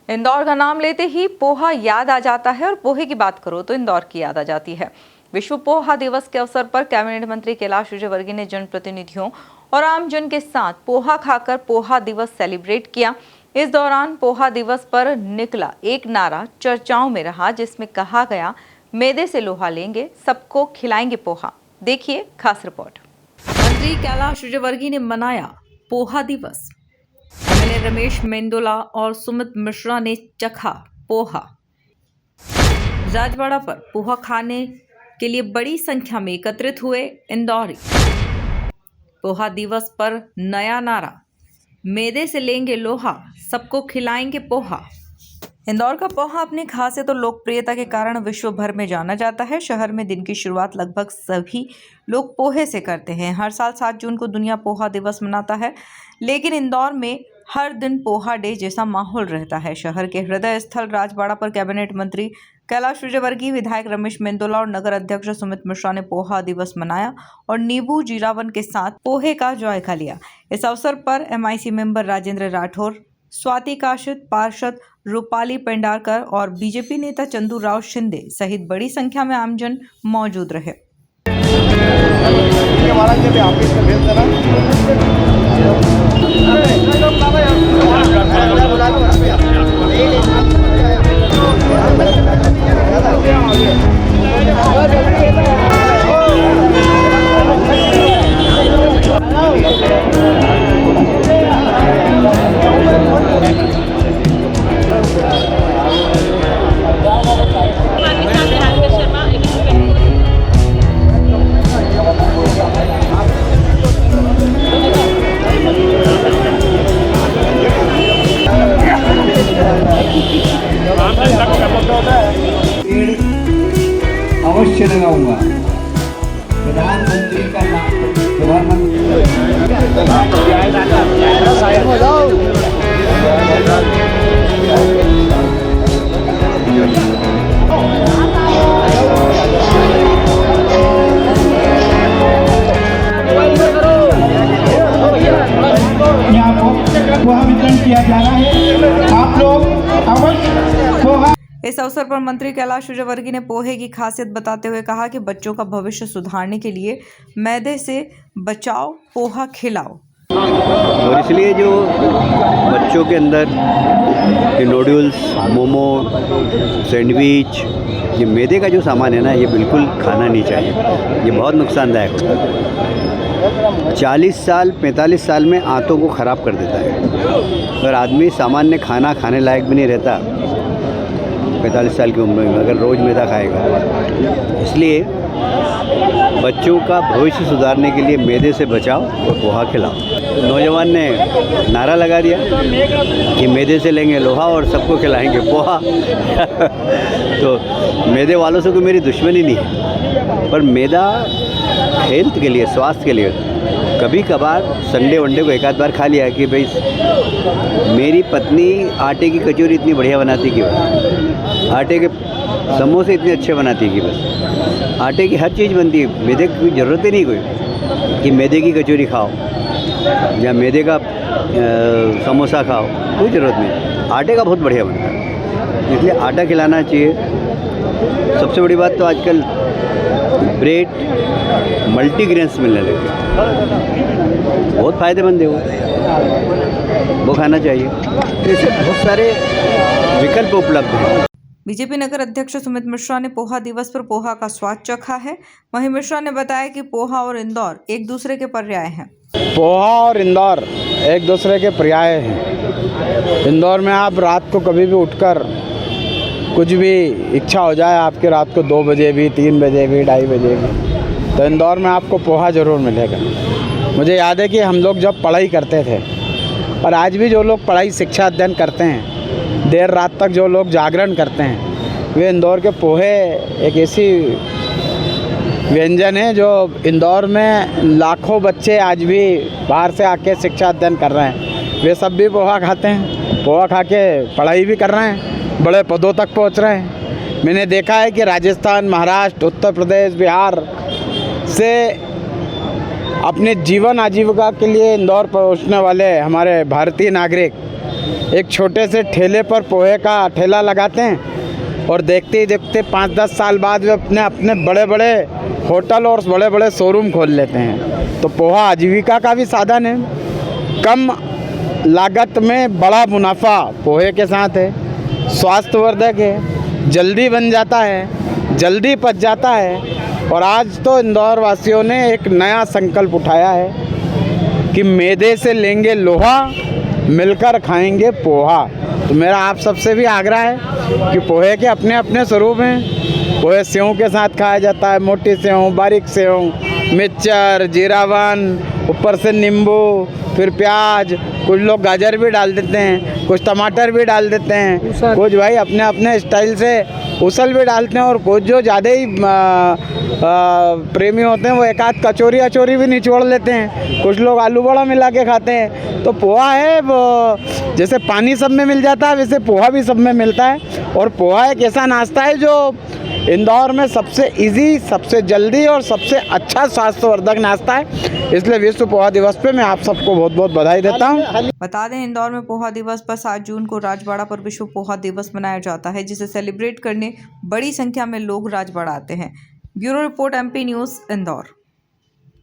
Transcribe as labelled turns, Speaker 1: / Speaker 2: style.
Speaker 1: इंदौर का नाम लेते ही पोहा याद आ जाता है और पोहे की बात करो तो इंदौर की याद आ जाती है। विश्व पोहा दिवस के अवसर पर कैबिनेट मंत्री कैलाश विजयवर्गीय ने जनप्रतिनिधियों और आमजन के साथ पोहा खाकर पोहा दिवस सेलिब्रेट किया। इस दौरान पोहा दिवस पर निकला एक नारा चर्चाओं में रहा, जिसमें कहा गया, मैदे से लोहा लेंगे, सबको खिलाएंगे पोहा। देखिए खास रिपोर्ट। मंत्री कैलाश विजयवर्गीय ने मनाया पोहा दिवस। एमएलए रमेश मेंदोला और सुमित मिश्रा ने चखा पोहा। राजवाड़ा पर पोहा खाने के लिए बड़ी संख्या में एकत्रित हुए इंदौरी। पोहा दिवस पर नया नारा, मैदे से लेंगे लोहा, सबको खिलाएंगे पोहा। इंदौर का पोहा अपनी खासियत और लोकप्रियता के कारण विश्व भर में जाना जाता है। शहर में दिन की शुरुआत लगभग सभी लोग पोहे से करते हैं। हर साल 7 जून को दुनिया पोहा दिवस मनाता है, लेकिन इंदौर में हर दिन पोहा डे जैसा माहौल रहता है। शहर के हृदय स्थल राजवाड़ा पर कैबिनेट मंत्री कैलाश विजयवर्गीय, विधायक रमेश मेंदोला और नगर अध्यक्ष सुमित मिश्रा ने पोहा दिवस मनाया और नींबू जीरावन के साथ पोहे का जायका लिया। इस अवसर पर एमआईसी मेंबर राजेंद्र राठौर, स्वाति काशित, पार्षद रूपाली पेंडारकर और बीजेपी नेता चंदू राव शिंदे सहित बड़ी संख्या में आमजन मौजूद रहे।
Speaker 2: अवश्य लगाऊंगा। प्रधानमंत्री का नाम, यहाँ पोहा वितरण किया जा रहा है। आप लोग अवश्य पोहा।
Speaker 1: इस अवसर पर मंत्री कैलाश विजयवर्गीय ने पोहे की खासियत बताते हुए कहा कि बच्चों का भविष्य सुधारने के लिए मैदे से बचाओ, पोहा खिलाओ।
Speaker 3: और इसलिए जो बच्चों के अंदर ये नूडल्स, मोमो, सैंडविच, ये मैदे का जो सामान है ना, ये बिल्कुल खाना नहीं चाहिए। ये बहुत नुकसानदायक होता है। 40 साल 45 साल में आंतों को ख़राब कर देता है और आदमी सामान्य खाना खाने लायक भी नहीं रहता 45 साल की उम्र में अगर रोज़ मैदा खाएगा। इसलिए बच्चों का भविष्य सुधारने के लिए मैदे से बचाओ और पोहा खिलाओ। नौजवान ने नारा लगा दिया कि मैदे से लेंगे लोहा और सबको खिलाएंगे पोहा। तो मैदे वालों से कोई मेरी दुश्मनी नहीं है, पर मैदा हेल्थ के लिए, स्वास्थ्य के लिए कभी कभार संडे वनडे को एक आध बार खा लिया कि भाई मेरी पत्नी आटे की कचौरी इतनी बढ़िया बनाती कि बस, आटे के समोसे इतने अच्छे बनाती कि बस, आटे की हर चीज़ बनती है, मैदे की ज़रूरत ही नहीं कोई कि मैदे की कचौरी खाओ या मैदे का समोसा खाओ, कोई ज़रूरत नहीं। आटे का बहुत बढ़िया बनता है, इसलिए आटा खिलाना चाहिए। सबसे बड़ी बात तो आजकल ब्रेड मल्टीग्रेन्स मिलने लगे, बहुत फ़ायदेमंद है वो खाना चाहिए। ऐसे बहुत सारे विकल्प उपलब्ध हैं।
Speaker 1: बीजेपी नगर अध्यक्ष सुमित मिश्रा ने पोहा दिवस पर पोहा का स्वाद चखा है। वहीं मिश्रा ने बताया कि पोहा और इंदौर एक दूसरे के पर्याय हैं।
Speaker 4: पोहा और इंदौर एक दूसरे के पर्याय हैं। इंदौर में आप रात को कभी भी उठकर कुछ भी इच्छा हो जाए आपके, रात को 2 बजे भी, 3 बजे भी, 2:30 बजे भी, तो इंदौर में आपको पोहा ज़रूर मिलेगा। मुझे याद है कि हम लोग जब पढ़ाई करते थे, और आज भी जो लोग पढ़ाई शिक्षा अध्ययन करते हैं, देर रात तक जो लोग जागरण करते हैं, वे इंदौर के पोहे एक ऐसी व्यंजन है जो इंदौर में लाखों बच्चे आज भी बाहर से आके शिक्षा अध्ययन कर रहे हैं। वे सब भी पोहा खाते हैं, पोहा खा के पढ़ाई भी कर रहे हैं, बड़े पदों तक पहुंच रहे हैं। मैंने देखा है कि राजस्थान, महाराष्ट्र, उत्तर प्रदेश, बिहार से अपने जीवन आजीविका के लिए इंदौर पहुंचने वाले हमारे भारतीय नागरिक एक छोटे से ठेले पर पोहे का ठेला लगाते हैं और देखते ही देखते 5-10 साल बाद वे अपने अपने बड़े बड़े होटल और बड़े बड़े शोरूम खोल लेते हैं। तो पोहा आजीविका का भी साधन है, कम लागत में बड़ा मुनाफा पोहे के साथ है, स्वास्थ्यवर्धक है, जल्दी बन जाता है, जल्दी पच जाता है। और आज तो इंदौर वासियों ने एक नया संकल्प उठाया है कि मैदे से लेंगे लोहा, मिलकर खाएंगे पोहा। तो मेरा आप सबसे भी आग्रह है कि पोहे के अपने अपने स्वरूप हैं। पोहे सेव के साथ खाया जाता है, मोटी सेव, बारीक सेव, मिक्सचर, जीरावन, ऊपर से नींबू, फिर प्याज, कुछ लोग गाजर भी डाल देते हैं, कुछ टमाटर भी डाल देते हैं, कुछ भाई अपने अपने स्टाइल से उसल भी डालते हैं, और कुछ जो ज़्यादा ही प्रेमी होते हैं वो एक आध कचौरी अचौरी भी निचोड़ लेते हैं, कुछ लोग आलू बड़ा मिला के खाते हैं। तो पोहा है वो जैसे पानी सब में मिल जाता है वैसे पोहा भी सब में मिलता है। और पोहा एक ऐसा नाश्ता है जो इंदौर में सबसे इजी, सबसे जल्दी और सबसे अच्छा स्वास्थ्यवर्धक नाश्ता है। इसलिए विश्व पोहा दिवस पे मैं आप सबको बहुत बहुत बधाई देता हूँ।
Speaker 1: बता दें, इंदौर में पोहा दिवस पर 7 जून को राजबाड़ा पर विश्व पोहा दिवस मनाया जाता है, जिसे सेलिब्रेट करने बड़ी संख्या में लोग राजबाड़ा आते हैं। Bureau report, MP news, Indore.